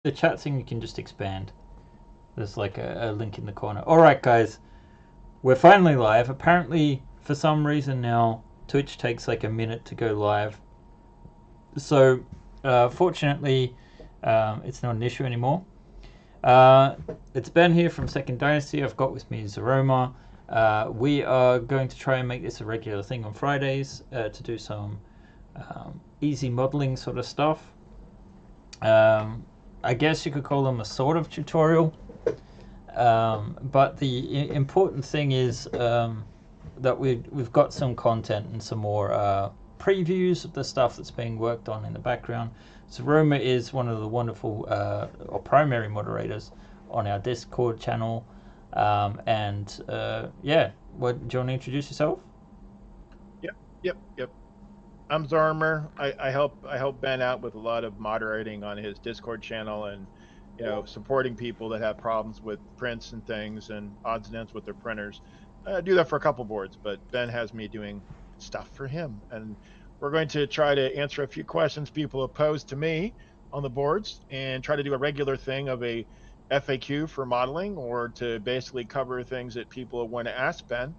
The chat thing you can just expand. There's like a link in the corner. Alright guys, we're finally live. Apparently, for some reason now, Twitch takes like a minute to go live. So, fortunately, it's not an issue anymore. It's Ben here from Second Dynasty. I've got with me Zaroma. We are going to try and make this a regular thing on Fridays to do some easy modeling sort of stuff. I guess you could call them a sort of tutorial. But the important thing is that we've got some content and some more previews of the stuff that's being worked on in the background. So Roma is one of the wonderful or primary moderators on our Discord channel. Yeah, what, do you want to introduce yourself? Yep. I'm Zarmer. I help Ben out with a lot of moderating on his Discord channel and supporting people that have problems with prints and things and odds and ends with their printers. I do that for a couple boards, but Ben has me doing stuff for him, and we're going to try to answer a few questions people have posed to me on the boards and try to do a regular thing of a FAQ for modeling, or to basically cover things that people want to ask Ben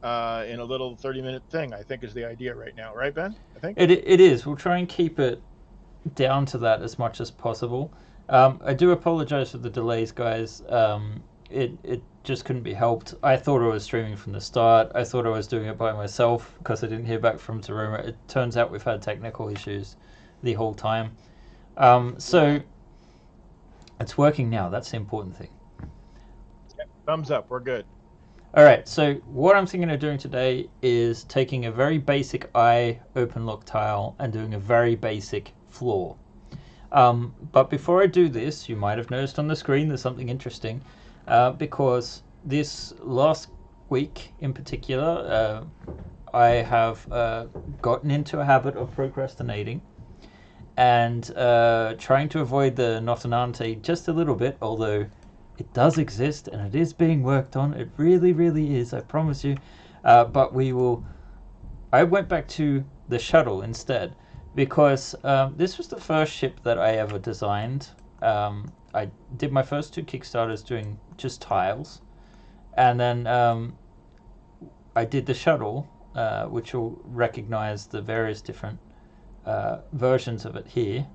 in a little 30-minute thing, I think is the idea right now. Right, Ben? I think? It is. We'll try and keep it down to that as much as possible. I do apologize for the delays, guys. It just couldn't be helped. I thought I was streaming from the start. I thought I was doing it by myself because I didn't hear back from Taruma. It turns out we've had technical issues the whole time. So it's working now. That's the important thing. Thumbs up. We're good. All right. So what I'm thinking of doing today is taking a very basic eye OpenLock tile and doing a very basic floor. But before I do this, you might have noticed on the screen there's something interesting, because this last week in particular, I have gotten into a habit of procrastinating and trying to avoid the Notanante just a little bit, although it does exist and it is being worked on. It really, really is, I promise you. But I went back to the Shuttle instead, because this was the first ship that I ever designed. I did my first two Kickstarters doing just tiles, and then I did the Shuttle, which will recognize the various different versions of it here,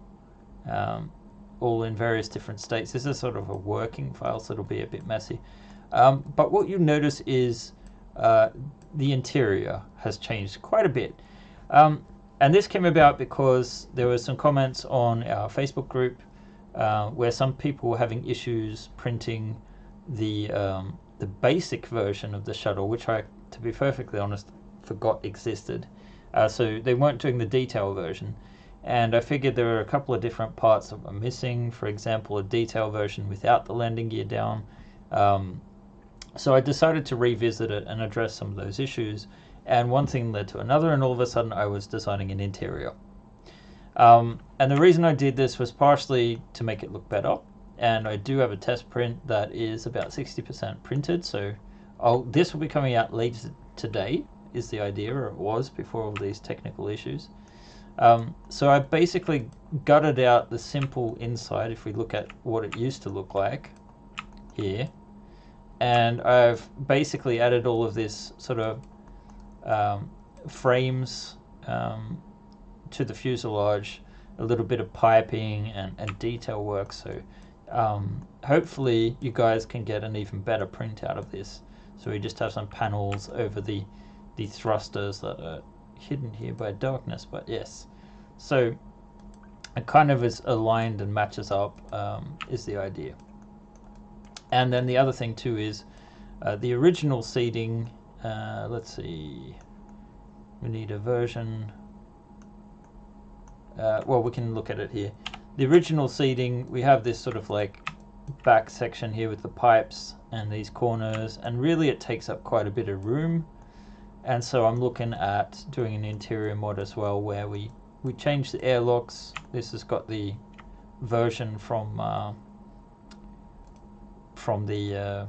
all in various different states. This is sort of a working file, so it'll be a bit messy. But what you notice is the interior has changed quite a bit. And this came about because there were some comments on our Facebook group where some people were having issues printing the basic version of the Shuttle, which I, to be perfectly honest, forgot existed. So they weren't doing the detail version. And I figured there were a couple of different parts that were missing. For example, a detail version without the landing gear down. So I decided to revisit it and address some of those issues. And one thing led to another, and all of a sudden I was designing an interior. And the reason I did this was partially to make it look better. And I do have a test print that is about 60% printed. So this will be coming out later today, is the idea, or it was before all these technical issues. So I basically gutted out the simple inside, if we look at what it used to look like here. And I've basically added all of this sort of frames to the fuselage, a little bit of piping and detail work. So hopefully you guys can get an even better print out of this. So we just have some panels over the thrusters that are hidden here by darkness, but yes. So it kind of is aligned and matches up, is the idea. And then the other thing too is the original seating. Let's see, we need a version. Well, we can look at it here. The original seating, we have this sort of like back section here with the pipes and these corners, and really it takes up quite a bit of room. And so I'm looking at doing an interior mod as well, where we change the airlocks. This has got the version from the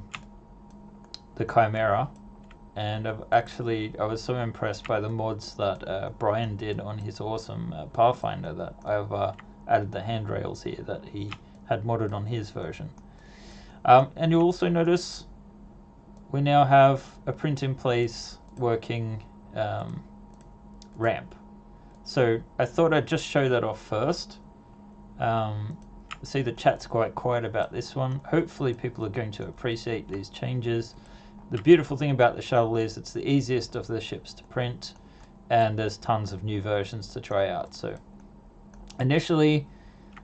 Chimera. And I was so impressed by the mods that Brian did on his awesome Pathfinder that I've added the handrails here that he had modded on his version. And you'll also notice we now have a print in place working ramp. So I thought I'd just show that off first. See, the chat's quite quiet about this one. Hopefully people are going to appreciate these changes. The beautiful thing about the Shuttle is it's the easiest of the ships to print, and there's tons of new versions to try out. So initially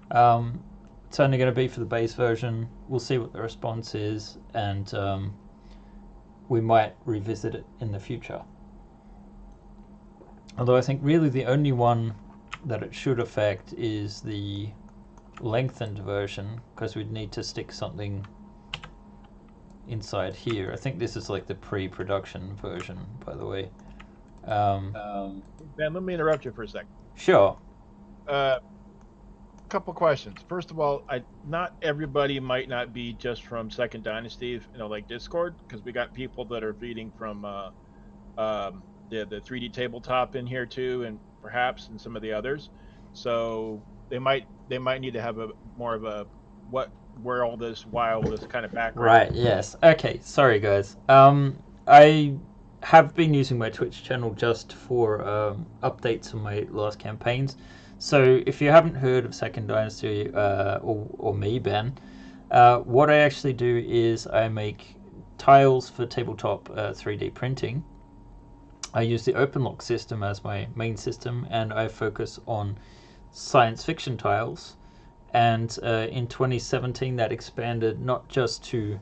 it's only going to be for the base version. We'll see what the response is, and we might revisit it in the future. Although I think really the only one that it should affect is the lengthened version, because we'd need to stick something inside here. I think this is like the pre-production version, by the way. Ben, let me interrupt you for a second. Sure. Couple questions. First of all, not everybody might not be just from Second Dynasty, like Discord, because we got people that are feeding from the 3D tabletop in here too, and perhaps in some of the others. So they might need to have more of a where all this kind of background. Right. Yes. Okay. Sorry, guys. I have been using my Twitch channel just for updates on my last campaigns. So if you haven't heard of Second Dynasty or me, Ben, what I actually do is I make tiles for tabletop 3D printing. I use the OpenLock system as my main system, and I focus on science fiction tiles. And in 2017 that expanded not just to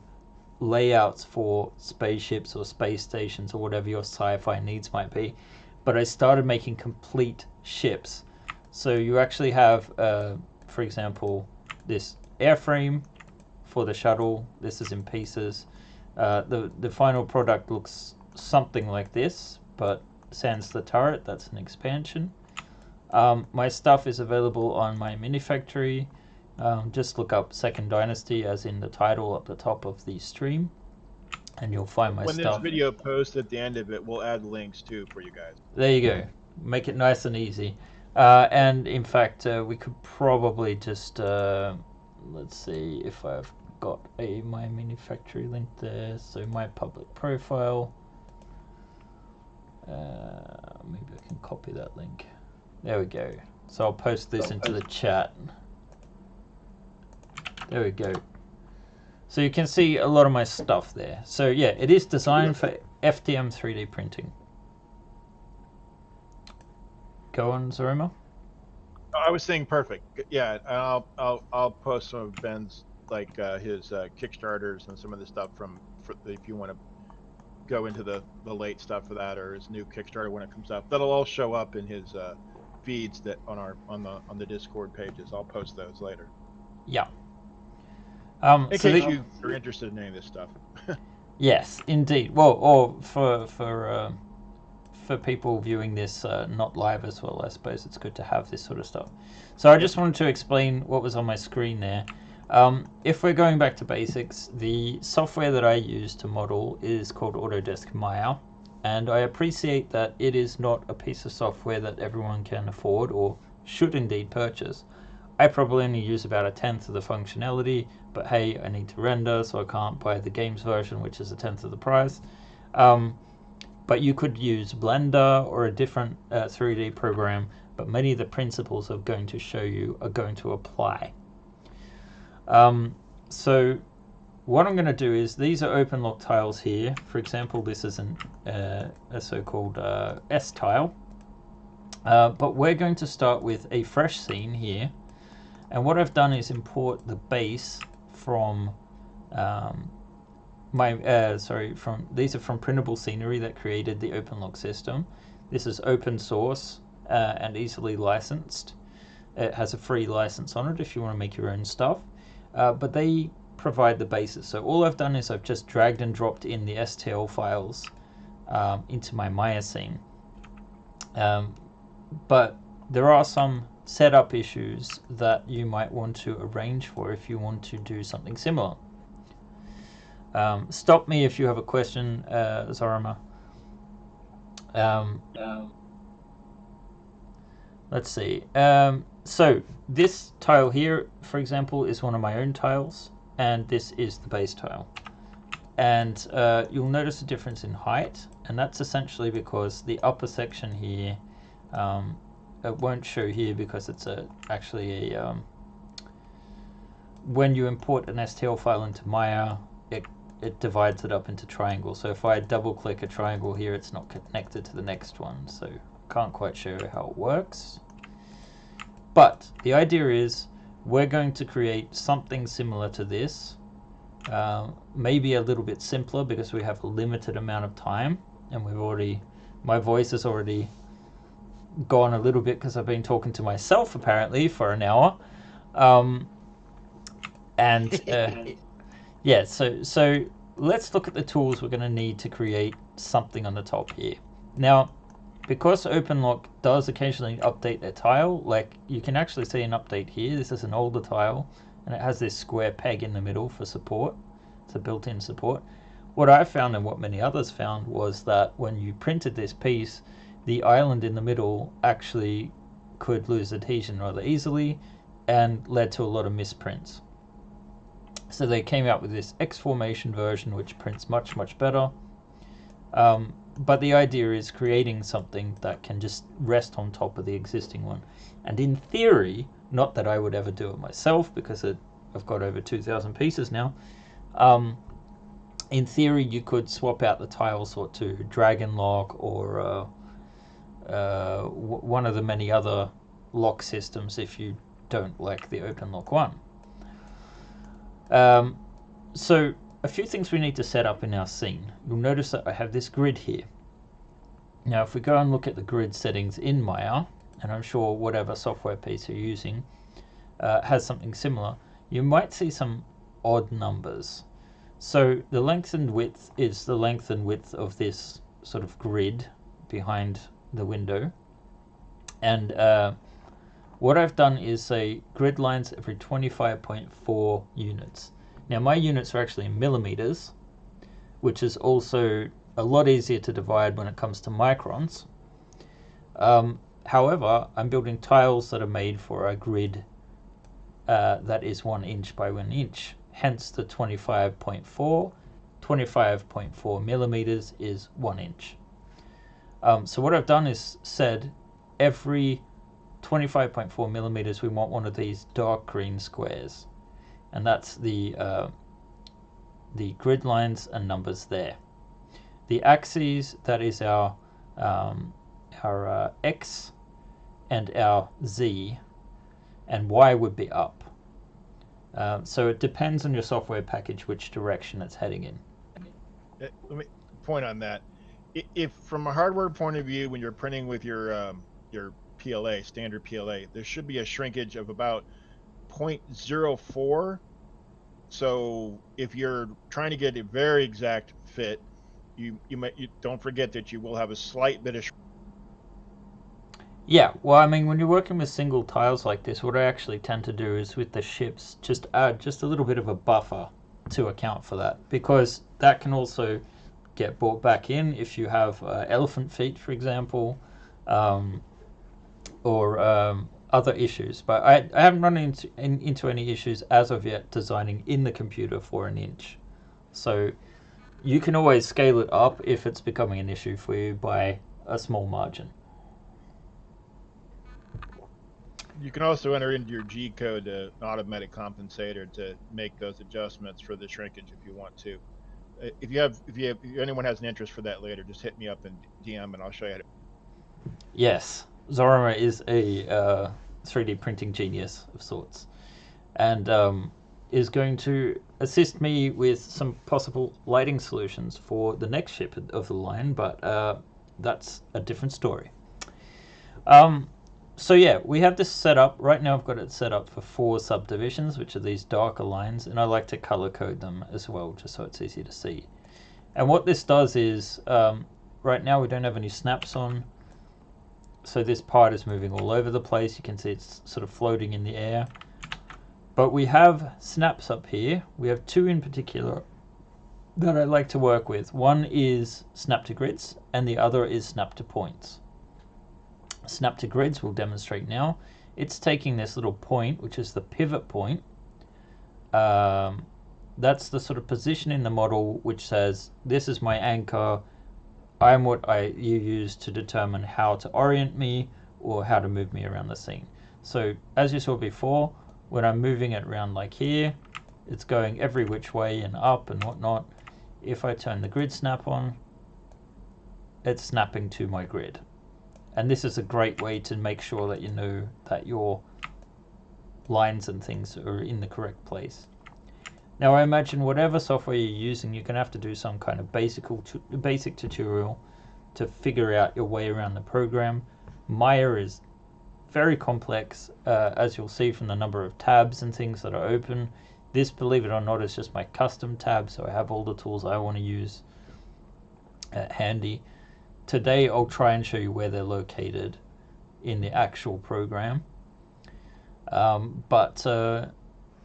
layouts for spaceships or space stations or whatever your sci-fi needs might be, but I started making complete ships. So you actually have, for example, this airframe for the shuttle. This is in pieces. The final product looks something like this, but sans the turret. That's an expansion. My stuff is available on my mini factory. Just look up Second Dynasty as in the title at the top of the stream, and you'll find my stuff. When this video posts at the end of it, we'll add links too for you guys. There you go. Make it nice and easy. And in fact, we could probably just let's see if I've got my mini factory link there. So my public profile. Maybe I can copy that link. There we go. So I'll post this into the chat. There we go. So you can see a lot of my stuff there. So yeah, it is designed for FDM 3D printing. Go on, Zaruma. I was saying perfect. Yeah, I'll post some of Ben's his Kickstarters and some of the stuff if you want to go into the late stuff for that, or his new Kickstarter when it comes up. That'll all show up in his feeds that on the Discord pages. I'll post those later. Yeah. In case you are interested in any of this stuff. Yes, indeed. Well, or for people viewing this not live as well, I suppose it's good to have this sort of stuff. So I just wanted to explain what was on my screen there. If we're going back to basics, the software that I use to model is called Autodesk Maya, and I appreciate that it is not a piece of software that everyone can afford or should indeed purchase. I probably only use about 1/10 of the functionality, but hey, I need to render, so I can't buy the games version, which is 1/10 of the price. But you could use Blender or a different 3D program, but many of the principles I'm going to show you are going to apply. So what I'm going to do is, these are OpenLock tiles here. For example, this is a so-called S tile. But we're going to start with a fresh scene here. And what I've done is import the base from these are from Printable Scenery that created the OpenLock system. This is open source and easily licensed. It has a free license on it if you want to make your own stuff. But they provide the basis. So all I've done is I've just dragged and dropped in the STL files into my Maya scene. But there are some setup issues that you might want to arrange for if you want to do something similar. Stop me if you have a question, Zaruma. Let's see. So this tile here, for example, is one of my own tiles, and this is the base tile. And you'll notice a difference in height, and that's essentially because the upper section here, it won't show here because it's actually a when you import an STL file into Maya, it divides it up into triangles. So if I double click a triangle here, it's not connected to the next one, so I can't quite show you how it works. But the idea is we're going to create something similar to this, maybe a little bit simpler because we have a limited amount of time, and my voice has already gone a little bit because I've been talking to myself apparently for an hour. Yeah, so let's look at the tools we're going to need to create something on the top here. Now, because OpenLock does occasionally update their tile, like you can actually see an update here. This is an older tile, and it has this square peg in the middle for support. It's a built-in support. What I found and what many others found was that when you printed this piece, the island in the middle actually could lose adhesion rather easily and led to a lot of misprints. So they came out with this X formation version, which prints much, much better. But the idea is creating something that can just rest on top of the existing one. And in theory, not that I would ever do it myself because I've got over 2,000 pieces now. In theory, you could swap out the tile sort to Dragon Lock or one of the many other lock systems if you don't like the OpenLock one. So a few things we need to set up in our scene. You'll notice that I have this grid here. Now if we go and look at the grid settings in Maya, and I'm sure whatever software piece you're using has something similar, you might see some odd numbers. So the length and width is the length and width of this sort of grid behind the window. And what I've done is say grid lines every 25.4 units. Now my units are actually in millimeters, which is also a lot easier to divide when it comes to microns. However, I'm building tiles that are made for a grid that is 1 inch by 1 inch. Hence the 25.4. 25.4 millimeters is 1 inch. So what I've done is said every 25.4 millimeters we want one of these dark green squares, and that's the grid lines and numbers there. The axes, that is our X and our Z, and Y would be up. So it depends on your software package which direction it's heading in. Let me point on that. If from a hardware point of view, when you're printing with your PLA, standard PLA, there should be a shrinkage of about 0.04. So if you're trying to get a very exact fit, you don't forget that you will have a slight bit of Yeah, well, I mean, when you're working with single tiles like this, what I actually tend to do is with the ships, just add just a little bit of a buffer to account for that, because that can also get brought back in if you have elephant feet, for example, or other issues. But I haven't run into any issues as of yet designing in the computer for 1 inch. So you can always scale it up if it's becoming an issue for you by a small margin. You can also enter into your G code an automatic compensator to make those adjustments for the shrinkage if you want to. If anyone has an interest for that later, just hit me up in DM and I'll show you how to. Yes, Zorama is a 3D printing genius of sorts, and is going to assist me with some possible lighting solutions for the next ship of the line, but that's a different story. So yeah, we have this set up. Right now I've got it set up for 4 subdivisions, which are these darker lines, and I like to color code them as well, just so it's easy to see. And what this does is, right now we don't have any snaps on, so this part is moving all over the place. You can see it's sort of floating in the air. But we have snaps up here. We have 2 in particular that I like to work with. One is snap to grids, and the other is snap to points. Snap to grids we'll demonstrate now, it's taking this little point, which is the pivot point. That's the sort of position in the model which says, this is my anchor. I'm what you use to determine how to orient me or how to move me around the scene. So as you saw before, when I'm moving it around like here, it's going every which way and up and whatnot. If I turn the grid snap on, it's snapping to my grid. And this is a great way to make sure that you know that your lines and things are in the correct place. Now I imagine whatever software you're using, you're going to have to do some kind of basic tutorial to figure out your way around the program. Maya is very complex, as you'll see from the number of tabs and things that are open. This, believe it or not, is just my custom tab, so I have all the tools I want to use handy. Today I'll try and show you where they're located in the actual program.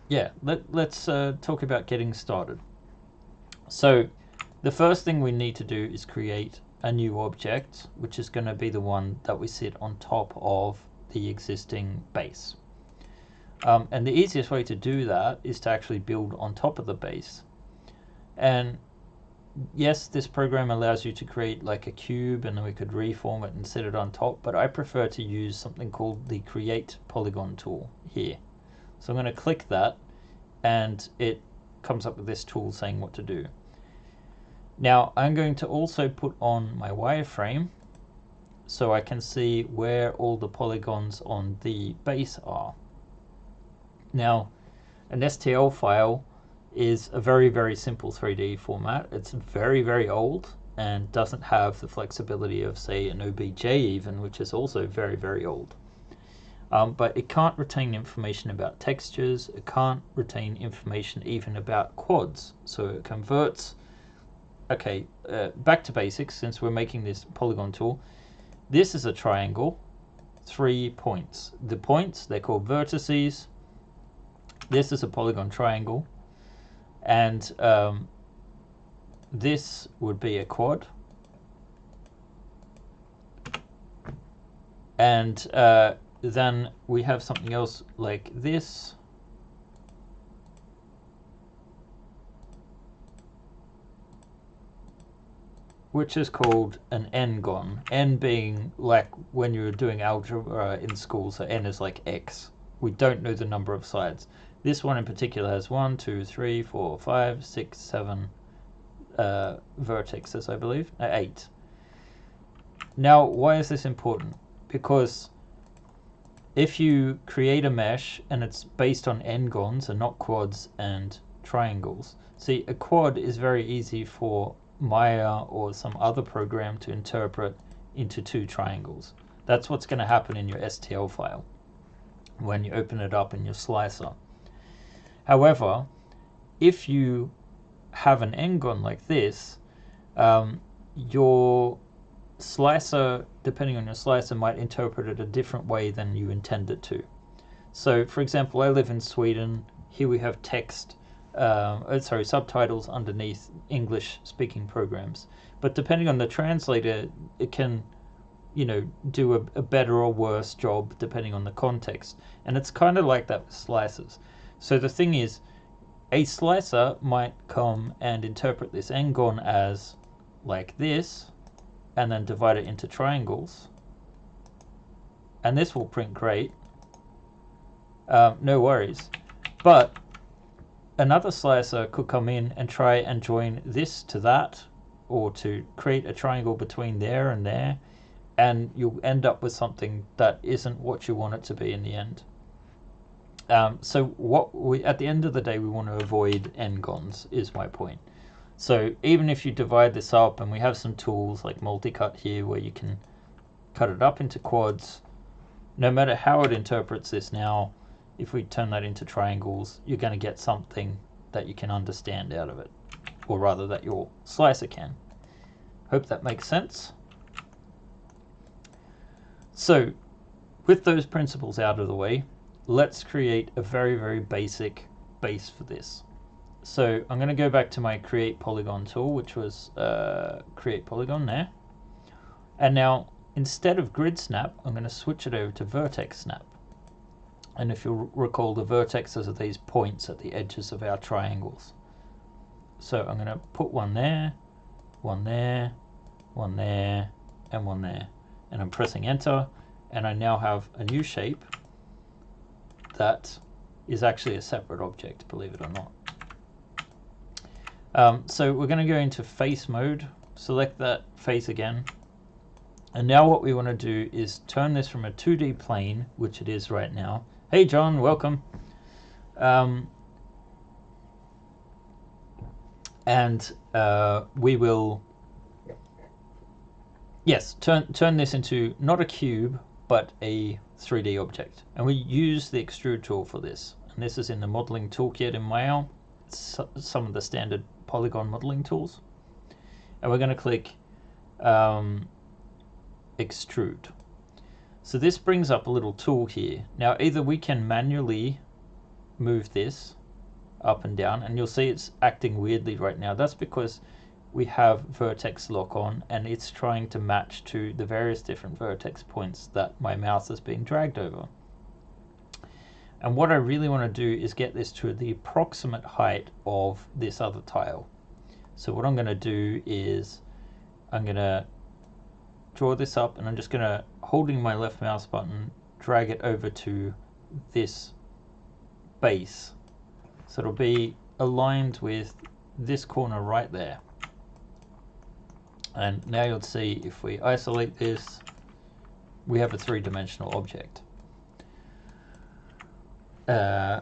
Yeah, let's talk about getting started. So the first thing we need to do is create a new object, which is going to be the one that we sit on top of the existing base. And the easiest way to do that is to actually build on top of the base. And yes, this program allows you to create like a cube, and then we could reform it and set it on top, but I prefer to use something called the Create Polygon tool here. So I'm going to click that, and it comes up with this tool saying what to do. Now I'm going to also put on my wireframe so I can see where all the polygons on the base are. Now, an STL file is a very, very simple 3D format. It's very, very old and doesn't have the flexibility of, say, an OBJ even, which is also very, very old. But it can't retain information about textures. It can't retain information even about quads. So it converts. Okay, back to basics, since we're making this polygon tool. This is a triangle, 3 points. The points, they're called vertices. This is a polygon triangle. And this would be a quad. And then we have something else like this. Which is called an n-gon. N being like when you were doing algebra in school, so n is like x. We don't know the number of sides. This one in particular has 1, 2, 3, 4, 5, 6, 7 vertices, I believe. 8. Now, why is this important? Because if you create a mesh and it's based on n-gons and not quads and triangles. See, a quad is very easy for Maya or some other program to interpret into 2 triangles. That's what's going to happen in your STL file when you open it up in your slicer. However, if you have an n-gon like this, your slicer, depending on your slicer, might interpret it a different way than you intend it to. So, for example, I live in Sweden. Here we have text, subtitles underneath English-speaking programs. But depending on the translator, it can, do a better or worse job depending on the context. And it's kind of like that with slicers. So the thing is, a slicer might come and interpret this n-gon as like this, and then divide it into triangles. And this will print great. No worries. But another slicer could come in and try and join this to that, or to create a triangle between there and there, and you'll end up with something that isn't what you want it to be in the end. So at the end of the day, we want to avoid n-gons, is my point. So even if you divide this up, and we have some tools like multi-cut here where you can cut it up into quads, no matter how it interprets this now, if we turn that into triangles, you're going to get something that you can understand out of it, or rather that your slicer can. Hope that makes sense. So with those principles out of the way, let's create a very, very basic base for this. So I'm going to go back to my Create Polygon tool, which was Create Polygon there. And now, instead of Grid Snap, I'm going to switch it over to Vertex Snap. And if you recall, the vertexes are these points at the edges of our triangles. So I'm going to put one there, one there, one there, and one there. And I'm pressing enter, and I now have a new shape that is actually a separate object, believe it or not. So we're going to go into face mode, select that face again. And now what we want to do is turn this from a 2D plane, which it is right now. Hey John, welcome. We will, yes, turn this into not a cube, but a 3D object. And we use the extrude tool for this. And this is in the modeling toolkit in Maya. It's some of the standard Polygon modeling tools. And we're going to click extrude. So this brings up a little tool here. Now either we can manually move this up and down, and you'll see it's acting weirdly right now. That's because we have vertex lock on, and it's trying to match to the various different vertex points that my mouse is being dragged over. And what I really want to do is get this to the approximate height of this other tile. So what I'm going to do is I'm going to draw this up, and I'm just going to, holding my left mouse button, drag it over to this base. So it'll be aligned with this corner right there. And now you'll see if we isolate this, we have a three-dimensional object. Hello,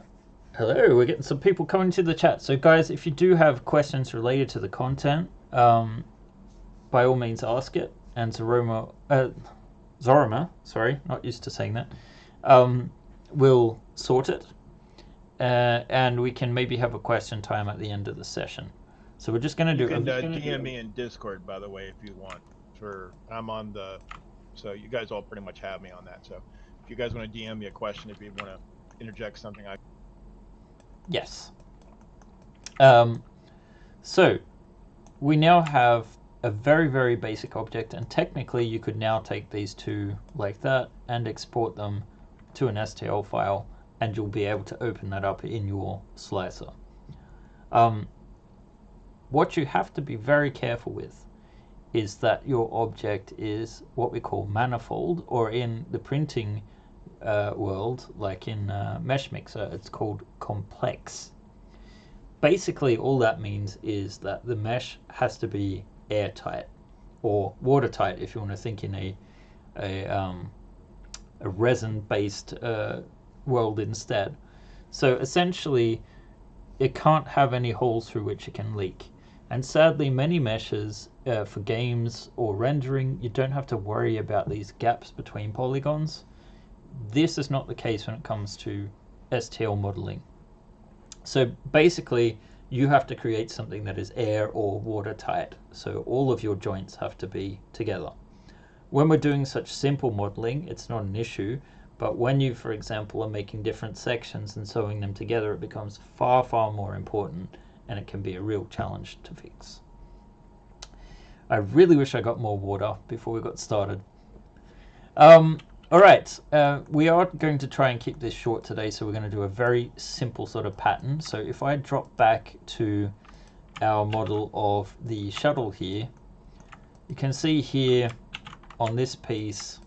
we're getting some people coming to the chat. So guys, if you do have questions related to the content, by all means ask it. And Zoroma, sorry, not used to saying that, will sort it. And we can maybe have a question time at the end of the session. So we're just going to do... You can DM me in Discord, by the way, if you want. I'm on the... So you guys all pretty much have me on that. So if you guys want to DM me a question, if you want to interject something, I... Yes. So we now have a very, very basic object, and technically you could now take these two like that and export them to an STL file, and you'll be able to open that up in your slicer. What you have to be very careful with is that your object is what we call manifold, or in the printing world, like in Mesh Mixer, it's called complex. Basically, all that means is that the mesh has to be airtight or watertight, if you want to think in a resin-based world instead. So essentially, it can't have any holes through which it can leak. And sadly, many meshes for games or rendering, you don't have to worry about these gaps between polygons. This is not the case when it comes to STL modeling. So basically, you have to create something that is air or watertight. So all of your joints have to be together. When we're doing such simple modeling, it's not an issue. But when you, for example, are making different sections and sewing them together, it becomes far, far more important, and it can be a real challenge to fix. I really wish I got more water before we got started. All right, we are going to try and keep this short today, so we're going to do a very simple sort of pattern. So if I drop back to our model of the shuttle here, you can see here on this piece,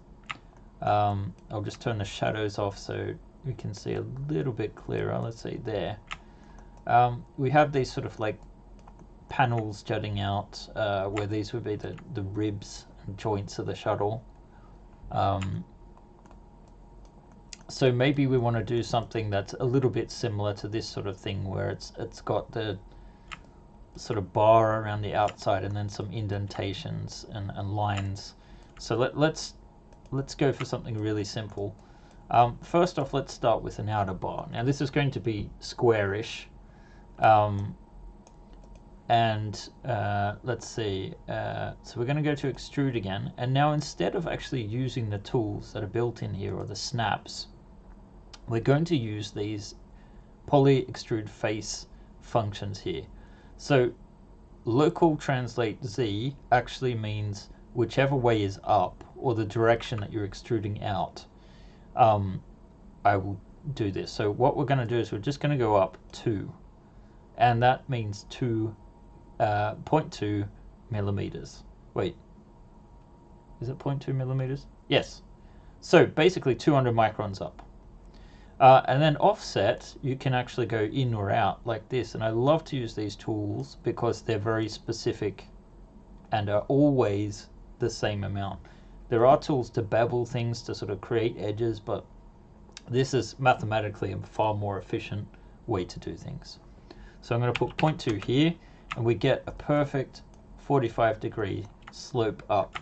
I'll just turn the shadows off so we can see a little bit clearer. Let's see there. We have these sort of like panels jutting out, where these would be the ribs and joints of the shuttle. So maybe we want to do something that's a little bit similar to this sort of thing, where it's got the sort of bar around the outside and then some indentations and lines. So let's go for something really simple. First off, let's start with an outer bar. Now this is going to be squarish, and let's see. So we're going to go to extrude again, and now instead of actually using the tools that are built in here, or the snaps, we're going to use these poly extrude face functions here. So local translate Z actually means whichever way is up, or the direction that you're extruding out. I will do this. So what we're going to do is we're just going to go up 2, and that means 0.2 millimeters. Wait, is it 0.2 millimeters? Yes. So basically 200 microns up. And then offset, you can actually go in or out like this. And I love to use these tools because they're very specific and are always the same amount. There are tools to bevel things to sort of create edges, but this is mathematically a far more efficient way to do things. So I'm going to put 0.2 here, and we get a perfect 45-degree slope up.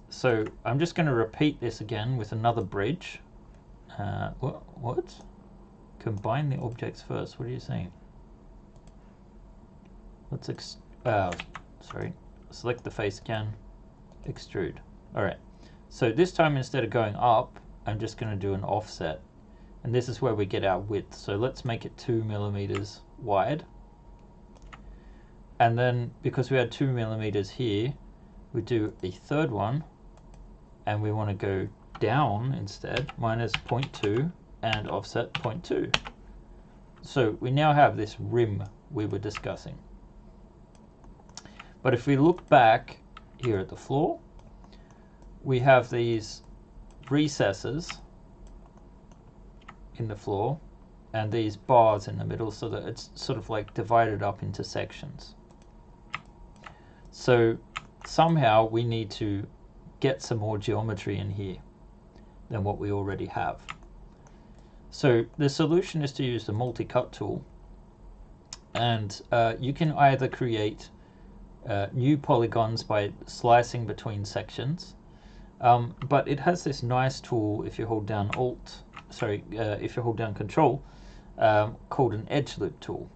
So I'm just going to repeat this again with another bridge. What? Combine the objects first. What are you saying? Let's sorry. Select the face again. Extrude. Alright. So this time, instead of going up, I'm just going to do an offset. And this is where we get our width. So let's make it 2 millimeters wide. And then, because we had 2 millimeters here, we do a third one. And we want to go down instead, minus 0.2 and offset 0.2. So we now have this rim we were discussing. But if we look back here at the floor, we have these recesses in the floor and these bars in the middle, so that it's sort of like divided up into sections. So somehow we need to get some more geometry in here than what we already have. So the solution is to use the multi-cut tool, and you can either create new polygons by slicing between sections, but it has this nice tool if you hold down if you hold down Control, called an edge loop tool.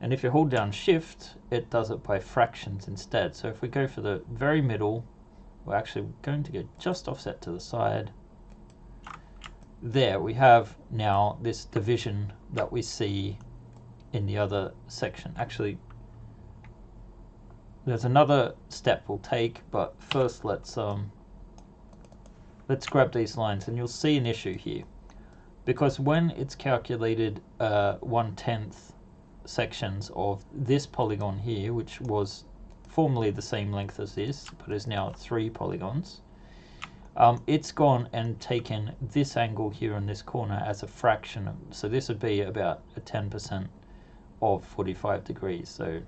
And if you hold down Shift, it does it by fractions instead. So if we go for the very middle, we're actually going to go just offset to the side. There we have now this division that we see in the other section. Actually, there's another step we'll take, but first let's grab these lines, and you'll see an issue here, because when it's calculated 1/10 sections of this polygon here, which was formerly the same length as this but is now 3 polygons, it's gone and taken this angle here in this corner as a fraction. So this would be about a 10% of 45 degrees, so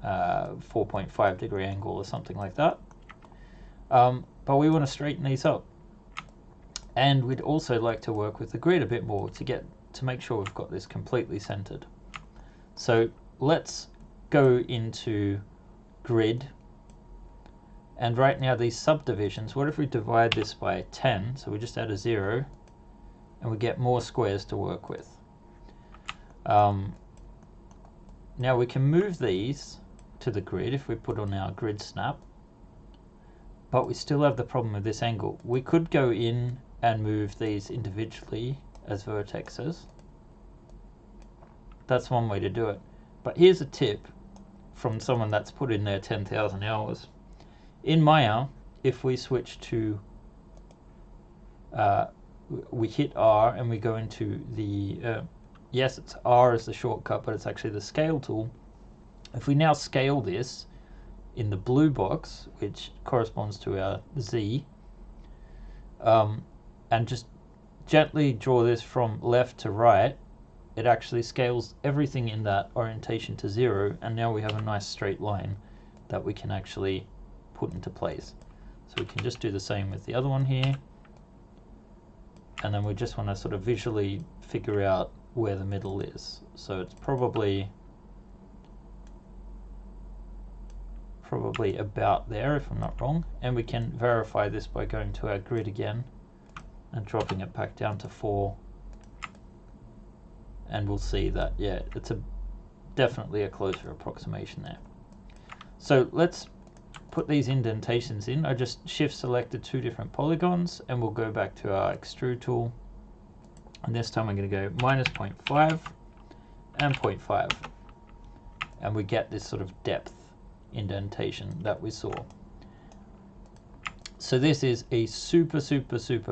4.5 degree angle or something like that. But we want to straighten these up, and we'd also like to work with the grid a bit more to make sure we've got this completely centered. So let's go into grid, and right now these subdivisions, what if we divide this by 10, so we just add a 0 and we get more squares to work with. Now we can move these to the grid if we put on our grid snap, but we still have the problem with this angle. We could go in and move these individually as vertexes. That's one way to do it. But here's a tip from someone that's put in their 10,000 hours. In Maya, if we switch to, we hit R and we go into the, yes, it's R as the shortcut, but it's actually the scale tool. If we now scale this in the blue box, which corresponds to our Z, and just gently draw this from left to right, it actually scales everything in that orientation to 0, and now we have a nice straight line that we can actually put into place. So we can just do the same with the other one here, and then we just want to sort of visually figure out where the middle is. So it's probably about there, if I'm not wrong, and we can verify this by going to our grid again and dropping it back down to 4, and we'll see that, yeah, it's definitely a closer approximation there. So let's put these indentations in. I just shift selected 2 different polygons, and we'll go back to our extrude tool, and this time I'm going to go minus 0.5 and 0.5, and we get this sort of depth indentation that we saw. So this is a super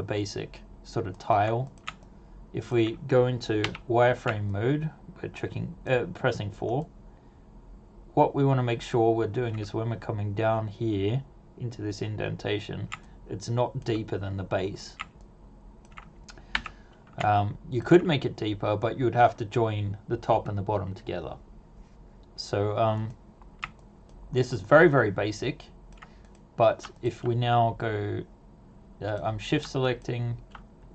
basic sort of tile if we go into wireframe mode, we're pressing 4. What we want to make sure we're doing is when we're coming down here into this indentation, it's not deeper than the base. You could make it deeper, but you would have to join the top and the bottom together. So this is very, very basic, but if we now go, I'm shift selecting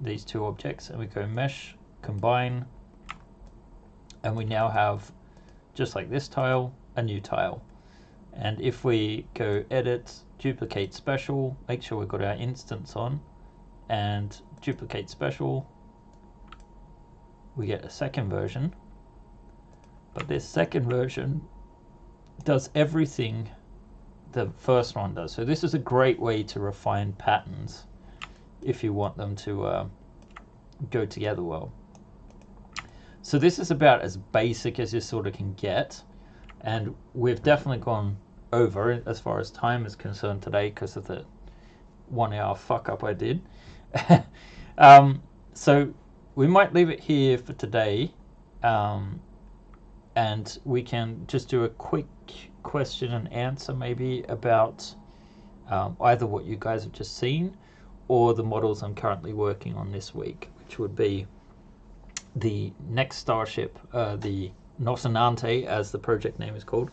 these two objects and we go mesh, combine, and we now have, just like this tile, a new tile. And if we go edit, duplicate special, make sure we've got our instance on, and duplicate special, we get a second version. But this second version does everything the first one does. So this is a great way to refine patterns if you want them to go together well. So this is about as basic as you sort of can get, and we've definitely gone over as far as time is concerned today because of the 1 hour fuck up I did. So we might leave it here for today, and we can just do a quick question and answer maybe about either what you guys have just seen or the models I'm currently working on this week, which would be the next starship, the Nocinante, as the project name is called,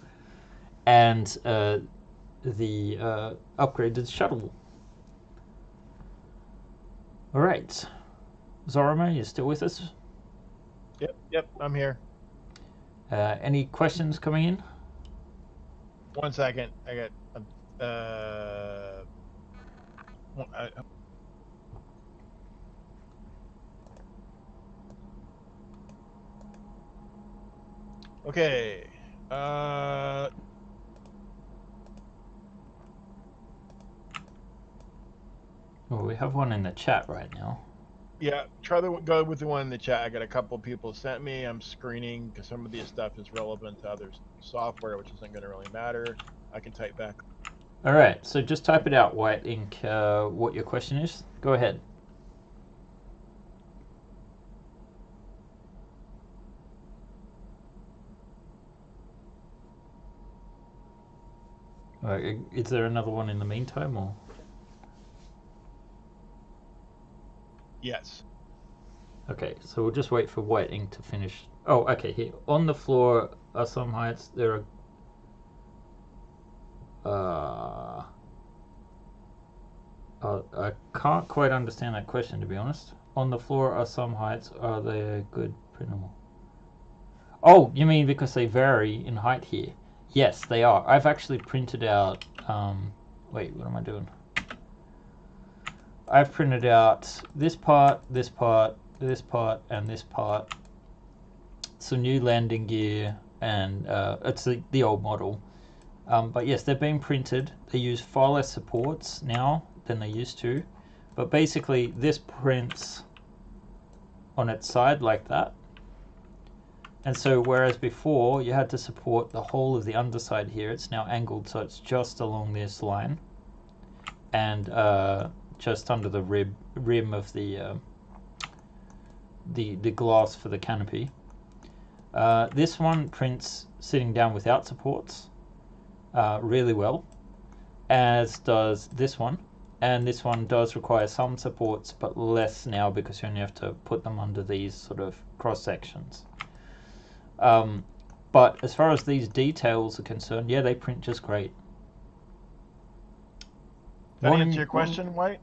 and the upgraded shuttle. All right, Zorama, you still with us? Yep, I'm here. Any questions coming in? 1 second. I got okay. Well, we have one in the chat right now. Yeah, try to go with the one in the chat. I got a couple people sent me. I'm screening because some of this stuff is relevant to other software, which isn't going to really matter. I can type back. All right, so just type it out, White Ink, what your question is. Go ahead. All right, is there another one in the meantime, or? Yes. Okay, so we'll just wait for White Ink to finish. Oh, okay, here. On the floor are some heights. There are... I can't quite understand that question, to be honest. On the floor are some heights. Are they good printable? Oh, you mean because they vary in height here? Yes, they are. I've actually printed out... wait, what am I doing? I've printed out this part, this part, this part, and this part. Some new landing gear, and it's the old model. But yes, they're being printed. They use far less supports now than they used to. But basically, this prints on its side like that. And so whereas before you had to support the whole of the underside here, it's now angled so it's just along this line. And just under the rim of the glass for the canopy. This one prints sitting down without supports really well, as does this one. And this one does require some supports, but less now because you only have to put them under these sort of cross sections. But as far as these details are concerned, yeah, they print just great. That answer your question, White?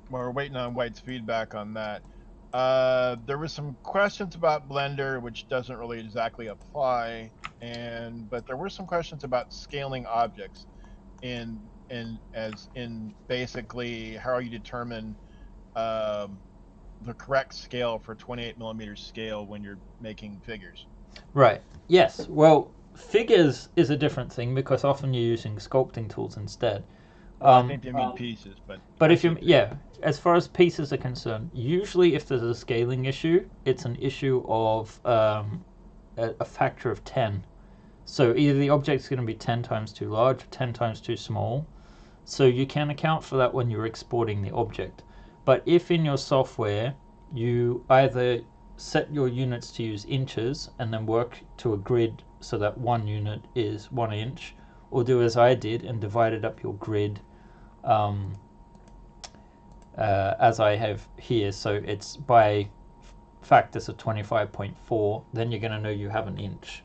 Well, we're waiting on White's feedback on that. There were some questions about Blender, which doesn't really exactly apply, but there were some questions about scaling objects, in basically how you determine the correct scale for 28mm scale when you're making figures. Right. Yes. Well, figures is a different thing because often you're using sculpting tools instead. I think they mean pieces, but if you, yeah, as far as pieces are concerned, usually if there's a scaling issue, it's an issue of a factor of 10. So either the object's going to be 10 times too large or 10 times too small. So you can account for that when you're exporting the object. But if in your software you either set your units to use inches and then work to a grid so that 1 unit is 1 inch, or do as I did and divided up your grid as I have here, so it's by factors of 25.4, then you're going to know you have an inch.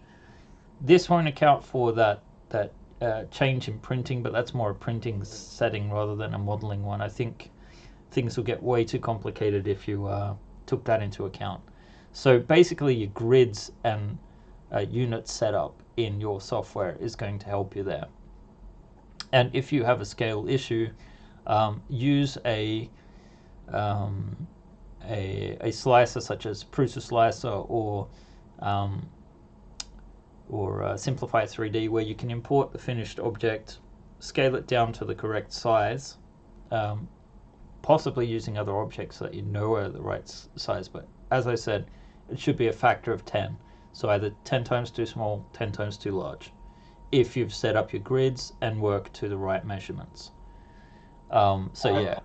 This won't account for that change in printing, but that's more a printing setting rather than a modeling one. I think things will get way too complicated if you took that into account. So basically your grids and unit setup in your software is going to help you there. And if you have a scale issue, use a slicer such as Prusa Slicer or Simplify 3D, where you can import the finished object, scale it down to the correct size, possibly using other objects that you know are the right size. But as I said, it should be a factor of 10. So either 10 times too small, 10 times too large, if you've set up your grids and work to the right measurements. So yeah.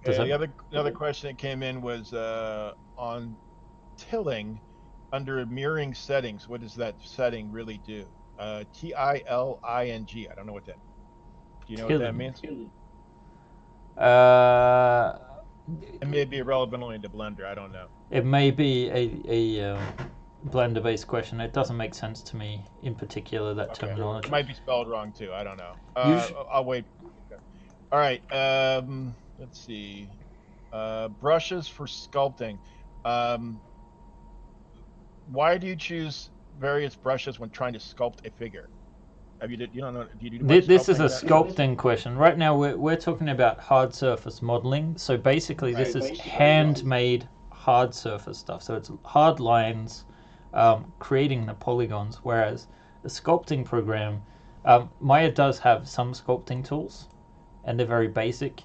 Okay, the other question that came in was on tilling under mirroring settings. What does that setting really do? TILING. I don't know what that. Do you know what that means? It may be irrelevant only to Blender. I don't know. It may be a Blender-based question. It doesn't make sense to me in particular, that terminology. It might be spelled wrong too. I don't know. I'll wait. All right. Let's see. Brushes for sculpting. Why do you choose various brushes when trying to sculpt a figure? You don't know? Do you do this is a sculpting question. Right now we're talking about hard surface modeling. So basically this is handmade hard surface stuff. So it's hard lines, creating the polygons. Whereas a sculpting program, Maya does have some sculpting tools, and they're very basic.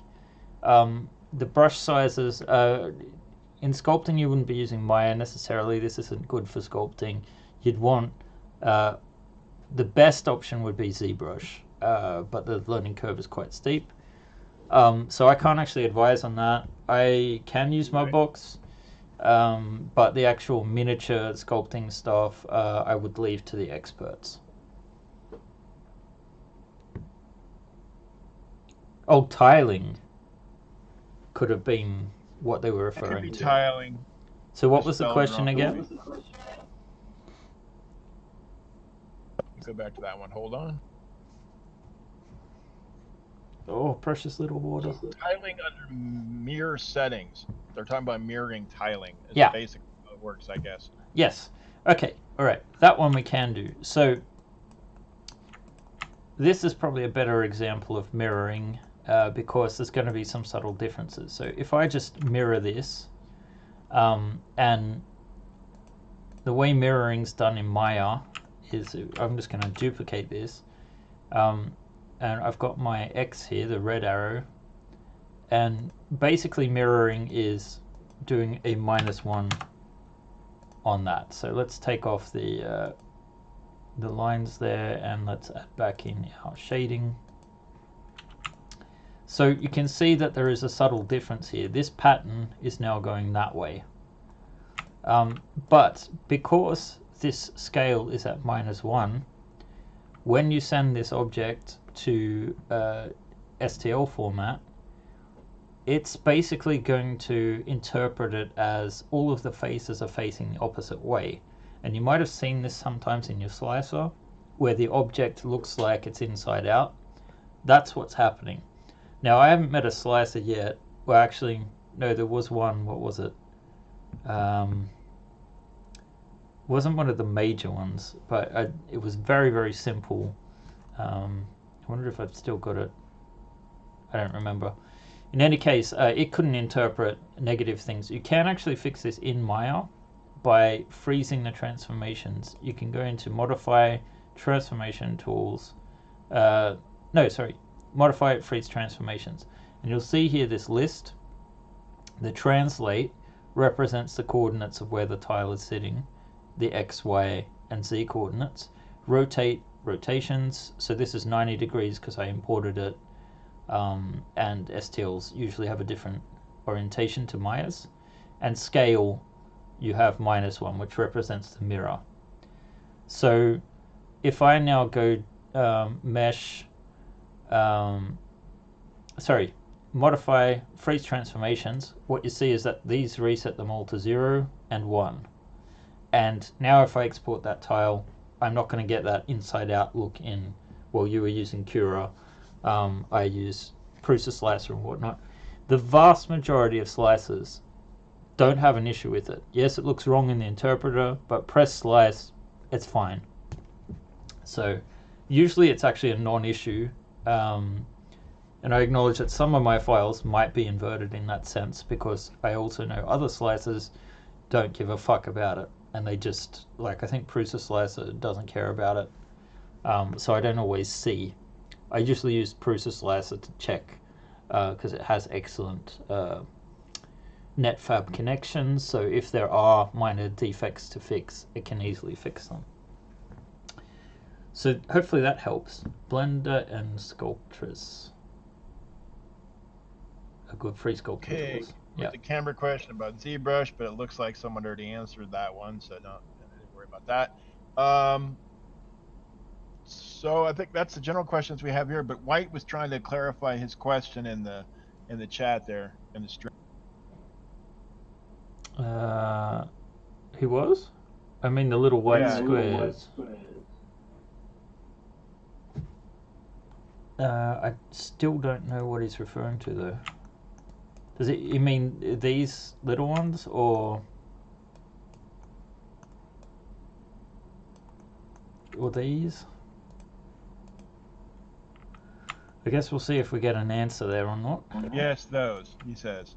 The brush sizes, in sculpting you wouldn't be using Maya necessarily. This isn't good for sculpting. You'd want, the best option would be ZBrush, but the learning curve is quite steep. So I can't actually advise on that. I can use Mudbox, but the actual miniature sculpting stuff I would leave to the experts. Oh, tiling could have been what they were referring to. Tiling. So what was the question again? Go back to that one. Hold on. Oh, precious little water. Tiling under mirror settings. They're talking about mirroring tiling. It's basically how it works, I guess. Yes. Okay. All right. That one we can do. So this is probably a better example of mirroring because there's going to be some subtle differences. So if I just mirror this, and the way mirroring's done in Maya is, I'm just going to duplicate this, and I've got my X here, the red arrow, and basically mirroring is doing a -1 on that. So let's take off the lines there, and let's add back in our shading. So you can see that there is a subtle difference here. This pattern is now going that way, but because this scale is at -1, when you send this object to STL format, it's basically going to interpret it as all of the faces are facing the opposite way. And you might have seen this sometimes in your slicer, where the object looks like it's inside out. That's what's happening. Now, I haven't met a slicer yet. Well, actually, no, there was one. What was it? Wasn't one of the major ones, but it was very, very simple. I wonder if I've still got it. I don't remember. In any case, it couldn't interpret negative things. You can actually fix this in Maya by freezing the transformations. You can go into Modify, Transformation Tools. Modify, Freeze Transformations. And you'll see here this list. The Translate represents the coordinates of where the tile is sitting, the X, Y, and Z coordinates. Rotate, rotations. So this is 90 degrees because I imported it. and STLs usually have a different orientation to Myers, and scale you have -1, which represents the mirror. So if I now go mesh, modify freeze transformations, what you see is that these reset them all to 0 and 1. And now if I export that tile, I'm not going to get that inside out look in, well, you were using Cura, I use Prusa Slicer and whatnot. The vast majority of slicers don't have an issue with it. Yes, it looks wrong in the interpreter, but press slice, it's fine. So usually it's actually a non-issue, and I acknowledge that some of my files might be inverted in that sense, because I also know other slicers don't give a fuck about it, and they just, like, I think Prusa Slicer doesn't care about it, so I don't always see. I usually use Prusa Slicer to check, because it has excellent netfab connections, so if there are minor defects to fix, it can easily fix them. So hopefully that helps. Blender and Sculptress. A good free sculpture tools. Yeah. The camera question about ZBrush, but it looks like someone already answered that one, so don't worry about that. So I think that's the general questions we have here. But White was trying to clarify his question in the chat there in the stream. He was? I mean the little white squares. I still don't know what he's referring to though. Does it? You mean these little ones, or these? I guess we'll see if we get an answer there or not. Yes, those, he says.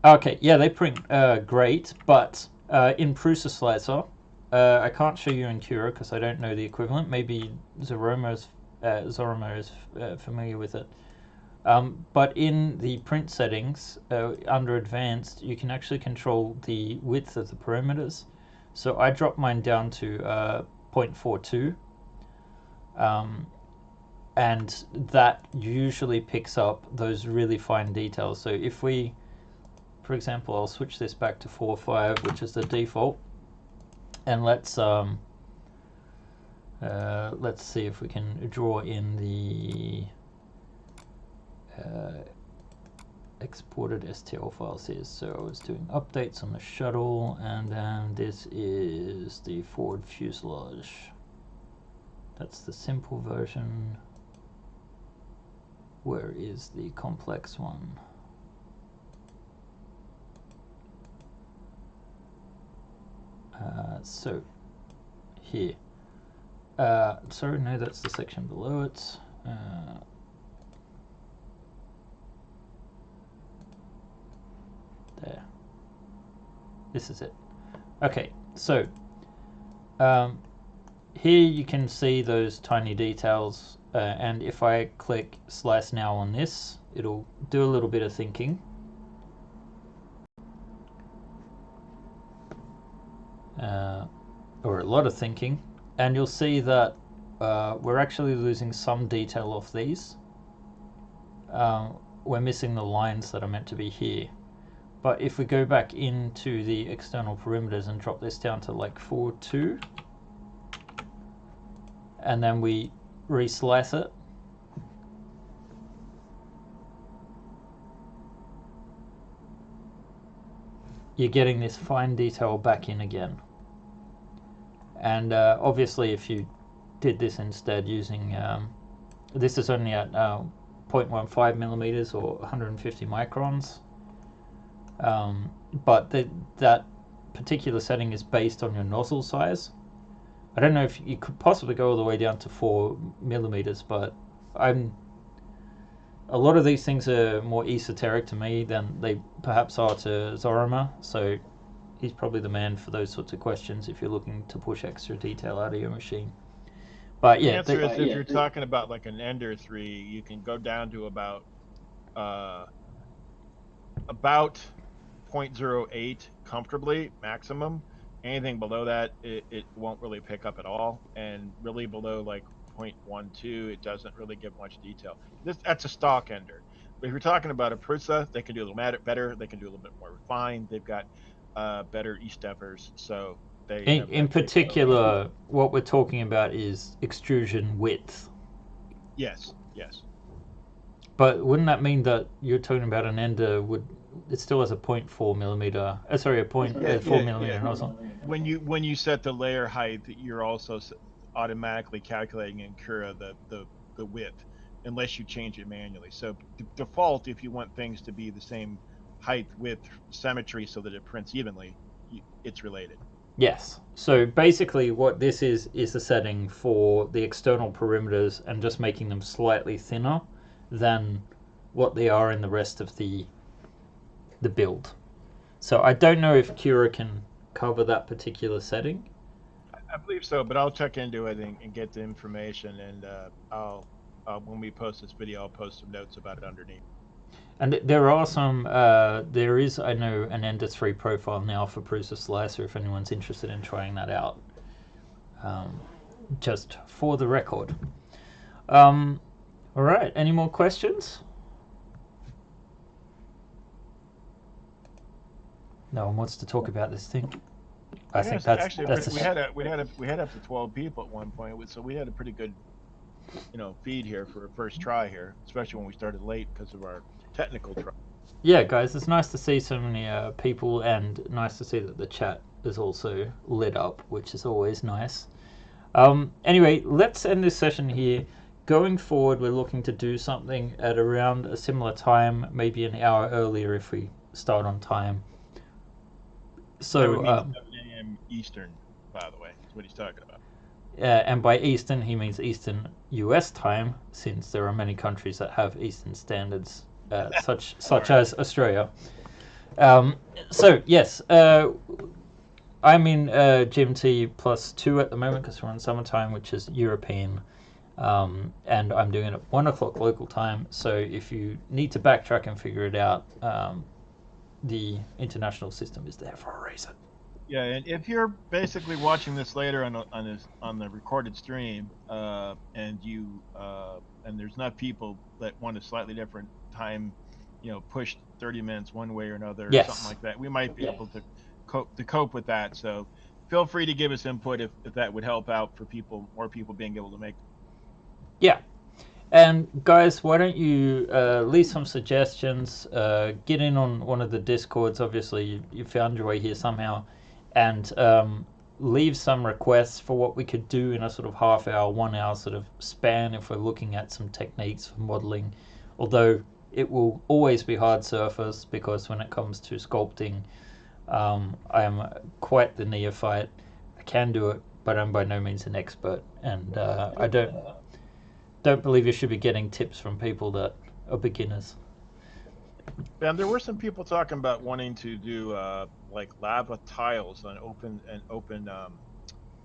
Okay, yeah, they print great, but in Prusa Slicer, I can't show you in Cura because I don't know the equivalent. Maybe Zoroma is familiar with it. But in the print settings, under Advanced, you can actually control the width of the parameters. So I dropped mine down to 0.42. And that usually picks up those really fine details. So if we, for example, I'll switch this back to 4.5, which is the default, and let's see if we can draw in the exported STL files here. So I was doing updates on the shuttle, and then this is the forward fuselage. That's the simple version. Where is the complex one? So here. Sorry, no, that's the section below it. There. This is it. Okay, so here you can see those tiny details, and if I click Slice Now on this, it'll do a little bit of thinking. Or a lot of thinking, and you'll see that we're actually losing some detail off these. We're missing the lines that are meant to be here. But if we go back into the external perimeters and drop this down to like 4.2, and then we reslice it, you're getting this fine detail back in again. And obviously if you did this instead using, this is only at 0.15 millimeters or 150 microns, but that particular setting is based on your nozzle size. I don't know if you could possibly go all the way down to 4 millimeters, but a lot of these things are more esoteric to me than they perhaps are to Zoroma, so he's probably the man for those sorts of questions if you're looking to push extra detail out of your machine. But yeah, the answer is if you're talking about like an Ender 3, you can go down to about 0.08 comfortably maximum. Anything below that, it won't really pick up at all, and really below like 0.12. It doesn't really give much detail. That's a stock ender. But if you're talking about a Prusa, they can do a little better. They can do a little bit more refined. They've got better e-steppers, so they have In that capability. particular, what we're talking about is extrusion width. Yes, yes. But wouldn't that mean that you're talking about an ender it still has a 0.4 millimeter, sorry, a point Yeah, 4 yeah, millimeter yeah. nozzle? When you set the layer height, you're also automatically calculating in Cura the width, unless you change it manually. So default, if you want things to be the same height, width, symmetry, so that it prints evenly, it's related. Yes. So basically what this is the setting for the external perimeters and just making them slightly thinner than what they are in the rest of the build. So I don't know if Cura can cover that particular setting. I believe so, but I'll check into it and get the information, and I'll when we post this video, I'll post some notes about it underneath. And there are some, there is, I know, an Ender 3 profile now for Prusa Slicer if anyone's interested in trying that out. Just for the record. All right, any more questions? No one wants to talk about this thing. I think that's actually we had up to 12 people at one point, so we had a pretty good feed here for a first try here, especially when we started late because of our technical try. Yeah, guys, it's nice to see so many people, and nice to see that the chat is also lit up, which is always nice. Anyway, let's end this session here. Going forward, we're looking to do something at around a similar time, maybe an hour earlier if we start on time. So that would mean 7 a.m. Eastern, by the way. That's what he's talking about. And by Eastern, he means Eastern US time, since there are many countries that have Eastern standards, such as Australia. So yes, I'm in GMT +2 at the moment because we're on summertime, which is European, and I'm doing it at 1 o'clock local time. So if you need to backtrack and figure it out, the international system is there for a reason. Yeah, and if you're basically watching this later on the recorded stream, and there's not people that want a slightly different time, pushed 30 minutes one way or another, or something like that, we might be able to cope with that. So feel free to give us input if that would help out for more people being able to make. Yeah. And guys, why don't you leave some suggestions, get in on one of the Discords, obviously you found your way here somehow, and leave some requests for what we could do in a sort of half hour, 1 hour sort of span if we're looking at some techniques for modeling. Although it will always be hard surface, because when it comes to sculpting, I am quite the neophyte. I can do it, but I'm by no means an expert, and I don't believe you should be getting tips from people that are beginners. And there were some people talking about wanting to do like lava tiles on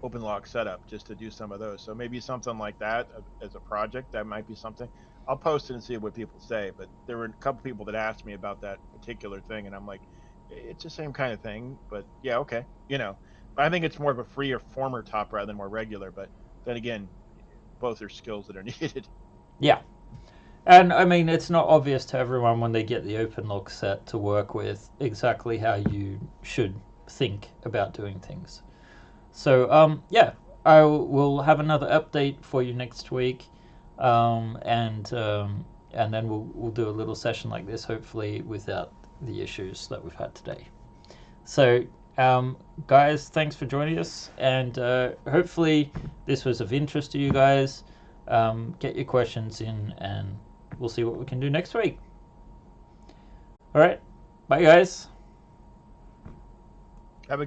OpenLock setup, just to do some of those. So maybe something like that as a project. That might be something. I'll post it and see what people say. But there were a couple people that asked me about that particular thing, and I'm like, it's the same kind of thing. But yeah, okay, But I think it's more of a freer former top rather than more regular. But then again, both are skills that are needed. Yeah. And I mean, it's not obvious to everyone when they get the OpenLock set to work with exactly how you should think about doing things. So yeah, I will have another update for you next week, and then we'll do a little session like this, hopefully without the issues that we've had today. So guys, thanks for joining us, and hopefully this was of interest to you guys. Get your questions in, and we'll see what we can do next week. All right, bye guys. Have a good